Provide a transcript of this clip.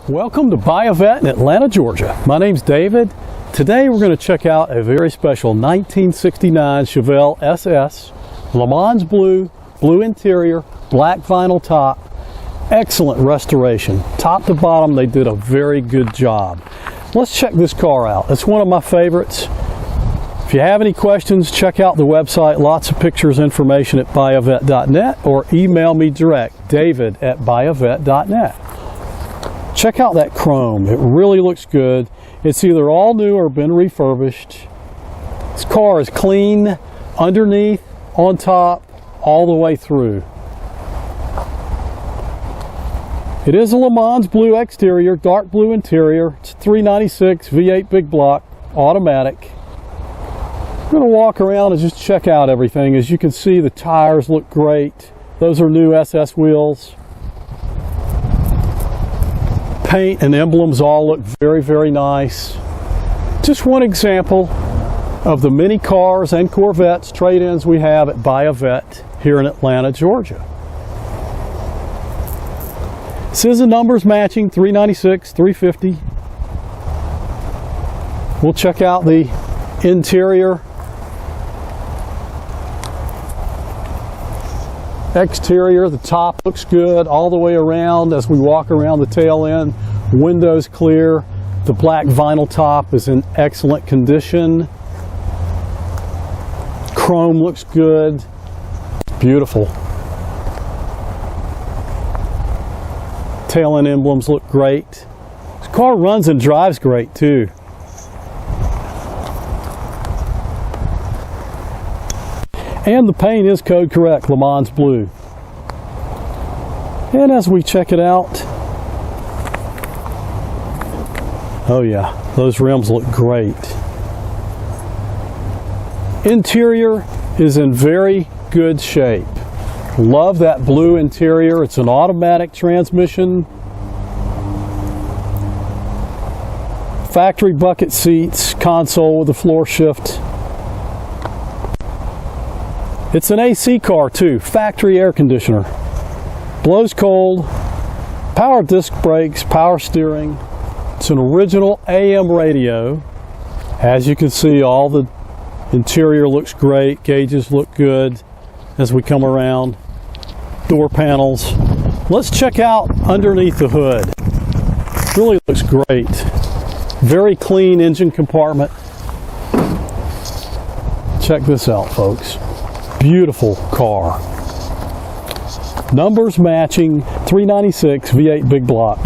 Welcome to Buy a Vet in Atlanta, Georgia. My name's David. Today we're going to check out a very special 1969 Chevelle SS, Le Mans blue, blue interior, black vinyl top, excellent restoration. Top to bottom, they did a very good job. Let's check this car out. It's one of my favorites. If you have any questions, check out the website. Lots of pictures, information at buyavet.net, or email me direct, david@buyavet.net. Check out that chrome. It really looks good. It's either all new or been refurbished. This car is clean underneath, on top, all the way through. It is a Le Mans blue exterior, dark blue interior. It's 396 V8 big block, automatic. I'm going to walk around and just check out everything. As you can see, the tires look great. Those are new SS wheels. Paint and emblems all look very, very nice. Just one example of the many cars and Corvettes trade-ins we have at Buy a Vet here in Atlanta, Georgia. This is a numbers matching 396, 350. We'll check out the interior. Exterior, the top looks good all the way around as we walk around the tail end. Windows clear. The black vinyl top is in excellent condition. Chrome looks good. Beautiful. Tail end emblems look great. This car runs and drives great too. And the paint is code correct, Le Mans blue. And as we check it out, oh yeah, those rims look great. Interior is in very good shape. Love that blue interior. It's an automatic transmission. Factory bucket seats, console with a floor shift. It's an AC car too, factory air conditioner. Blows cold, power disc brakes, power steering. It's an original AM radio. As you can see, all the interior looks great, gauges look good as we come around. Door panels. Let's check out underneath the hood. Really looks great. Very clean engine compartment. Check this out, folks. Beautiful car. Numbers matching 396 V8 big block.